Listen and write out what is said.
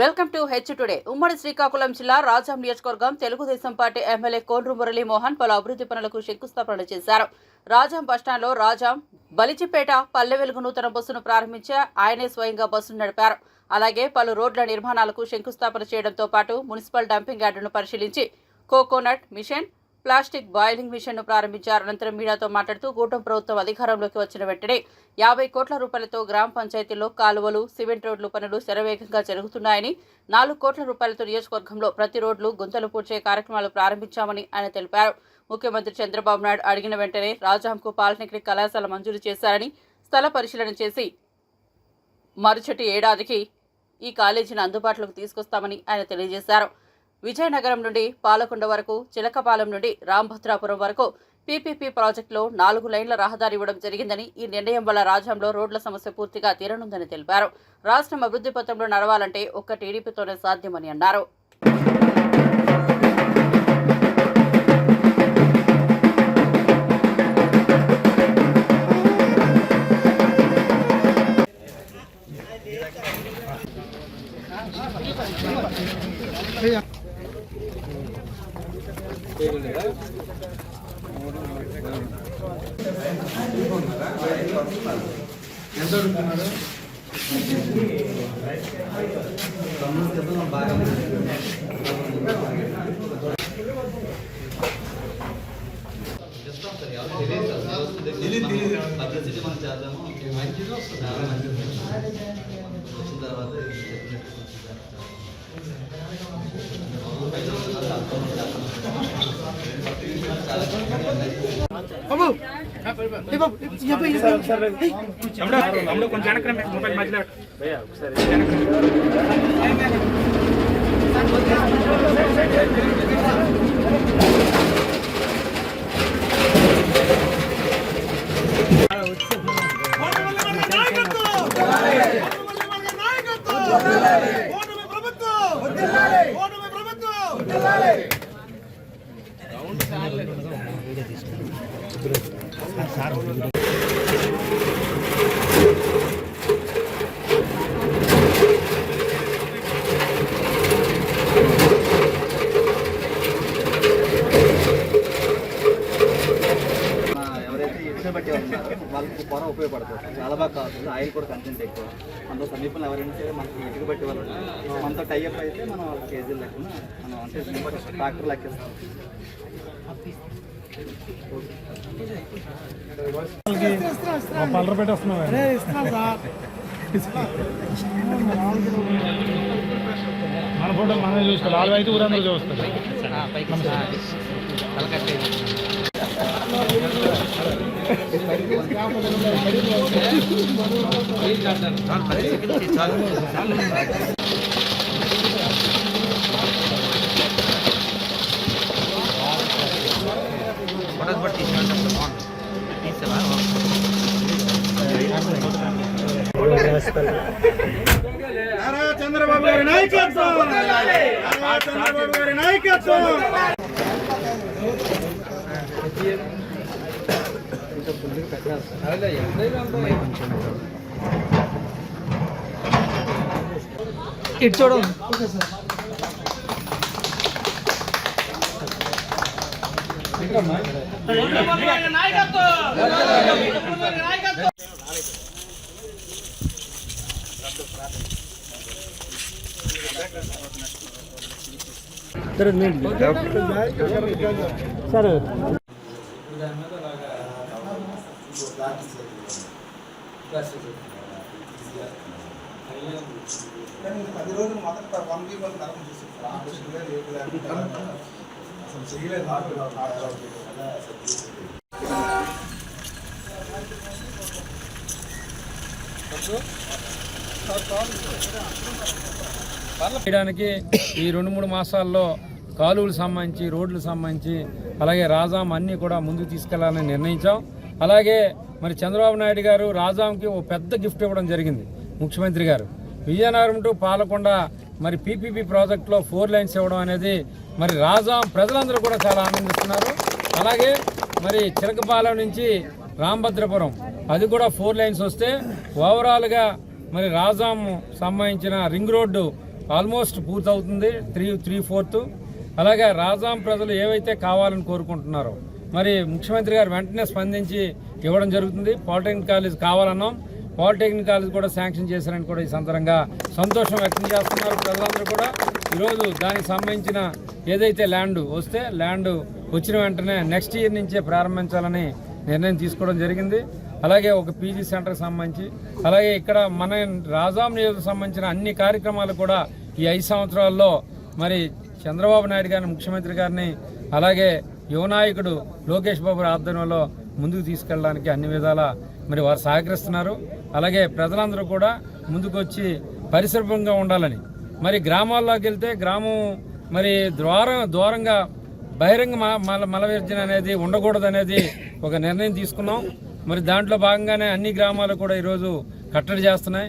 Welcome to H today. ఉమ్మడి శ్రీకాకుళం జిల్లా రాజాం నియోజకవర్గం తెలుగుదేశం పార్టీ ఎమ్మెల్యే కోన్రు మురళీమోహన్ పలు అభివృద్ధి పనులకు శంకుస్థాపన చేశారు. రాజాం బస్టాండ్లో రాజాం బలిచిపేట పల్లె వెలుగు నూతన బస్సును ప్రారంభించి ఆయనే స్వయంగా బస్సును నడిపారు. అలాగే పలు రోడ్ల నిర్మాణాలకు శంకుస్థాపన చేయడంతో పాటు మున్సిపల్ డంపింగ్ యార్డును పరిశీలించి coconut machine, plastic boiling machine ను ప్రారంభించారు. అనంతరం మీడియాతో మాట్లాడుతూ కూటమి ప్రభుత్వం అధికారంలోకి వచ్చిన వెంటనే 50 కోట్ల రూపాయలతో గ్రామ పంచాయతీల్లో కాలువలు, సిమెంట్ రోడ్లు పనులు శరవేగంగా జరుగుతున్నాయని, 4 కోట్ల రూపాయలతో నియోజకవర్గంలో ప్రతి రోడ్లు గుంతలు పూడ్చే కార్యక్రమాలు ప్రారంభించామని ఆయన తెలిపారు. ముఖ్యమంత్రి చంద్రబాబు నాయుడు అడిగిన వెంటనే రాజాంకు పాలిటెక్నిక్ కళాశాల మంజూరు చేశారని, స్థల పరిశీలన చేసి మరుసటి ఏడాదికి ఈ కాలేజీని అందుబాటులోకి తీసుకొస్తామని ఆయన తెలియజేశారు. విజయనగరం నుండి పాలకొండ వరకు, చిలకపాలెం నుండి రాంభద్రాపురం వరకు పీపీపీ ప్రాజెక్టులో 4 లైన్ల రహదారి ఇవ్వడం జరిగిందని, ఈ నిర్ణయం వల్ల రాజ్యంలో రోడ్ల సమస్య పూర్తిగా తీరనుందని తెలిపారు. రాష్ట్రం అభివృద్ధి పథంలో నడవాలంటే ఒక్క టీడీపీతోనే సాధ్యమని అన్నారు. వాళ్ళకి పొర ఉపయోగపడుతుంది, చాలా బాగా కావచ్చు. ఆయిల్ కూడా కంటెంట్ ఎక్కువ. అందులో సమీపంలో ఎవరైనా సరే మనకి ఇటుక బట్టి వాళ్ళు మనతో టైఅప్ అయితే మనం వాళ్ళ కేజీలు లెక్కన మనం అంటే ట్రాక్టర్ లెక్కేస్తాం. మన ఫోటో మనమే చూసుకోవాలి. వాళ్ళు అయితే ఊరందరూ చూస్తారు. చంద్రబాబు గారి నాయకత్వం, చంద్రబాబు గారి నాయకత్వం. ఇటు చూడు. సరే కానీ 10 రోజులు మొదట 1 వీక్ వరకు నరకం చూస్తారు. ఆపరేషన్గా రేపు లేకుండా అసలు చేయలేదు. చేయడానికి ఈ 2-3 మాసాల్లో కాలువలు సంబంధించి, రోడ్లు సంబంధించి, అలాగే రాజాం అన్నీ కూడా ముందుకు తీసుకెళ్లాలని నిర్ణయించాం. అలాగే మరి చంద్రబాబు నాయుడు గారు రాజాంకి ఓ పెద్ద గిఫ్ట్ ఇవ్వడం జరిగింది. ముఖ్యమంత్రి గారు విజయనగరం టు పాలకొండ మరి పీపీపీ ప్రాజెక్టులో 4 లైన్స్ ఇవ్వడం అనేది మరి రాజాం ప్రజలందరూ కూడా చాలా ఆనందిస్తున్నారు. అలాగే మరి చిలకపాలెం నుంచి రాంభద్రపురం అది కూడా 4 లైన్స్ వస్తే ఓవరాల్గా మరి రాజాం సంబంధించిన రింగ్ రోడ్డు ఆల్మోస్ట్ పూర్తవుతుంది 3/4. అలాగే రాజాం ప్రజలు ఏవైతే కావాలని కోరుకుంటున్నారో మరి ముఖ్యమంత్రి గారు వెంటనే స్పందించి ఇవ్వడం జరుగుతుంది. పాలిటెక్నిక్ కాలేజ్ కావాలన్నాం, పాలిటెక్నిక్ కాలేజ్ కూడా శాంక్షన్ చేశారని కూడా ఈ సందర్భంగా సంతోషం వ్యక్తం చేస్తున్నారు ప్రజలందరూ కూడా. ఈరోజు దానికి సంబంధించిన ఏదైతే ల్యాండ్ వస్తే ల్యాండ్ వచ్చిన వెంటనే నెక్స్ట్ ఇయర్ నుంచే ప్రారంభించాలని నిర్ణయం తీసుకోవడం జరిగింది. అలాగే ఒక పీజీ సెంటర్కి సంబంధించి అలాగే ఇక్కడ మన రాజాం నియోజకవర్గం సంబంధించిన అన్ని కార్యక్రమాలు కూడా ఈ 5 సంవత్సరాల్లో మరి చంద్రబాబు నాయుడు గారిని ముఖ్యమంత్రి గారిని అలాగే యువనాయకుడు లోకేష్ బాబు ఆధ్వర్యంలో ముందుకు తీసుకెళ్ళడానికి అన్ని విధాల మరి వారు సహకరిస్తున్నారు. అలాగే ప్రజలందరూ కూడా ముందుకు వచ్చి పరిశుభ్రంగా ఉండాలని మరి గ్రామాల్లోకి వెళ్తే గ్రామం మరి దూరంగా బహిరంగ మల విసర్జన అనేది ఉండకూడదనేది ఒక నిర్ణయం తీసుకున్నాం. మరి దాంట్లో భాగంగానే అన్ని గ్రామాలు కూడా ఈరోజు కట్టడి చేస్తున్నాయి.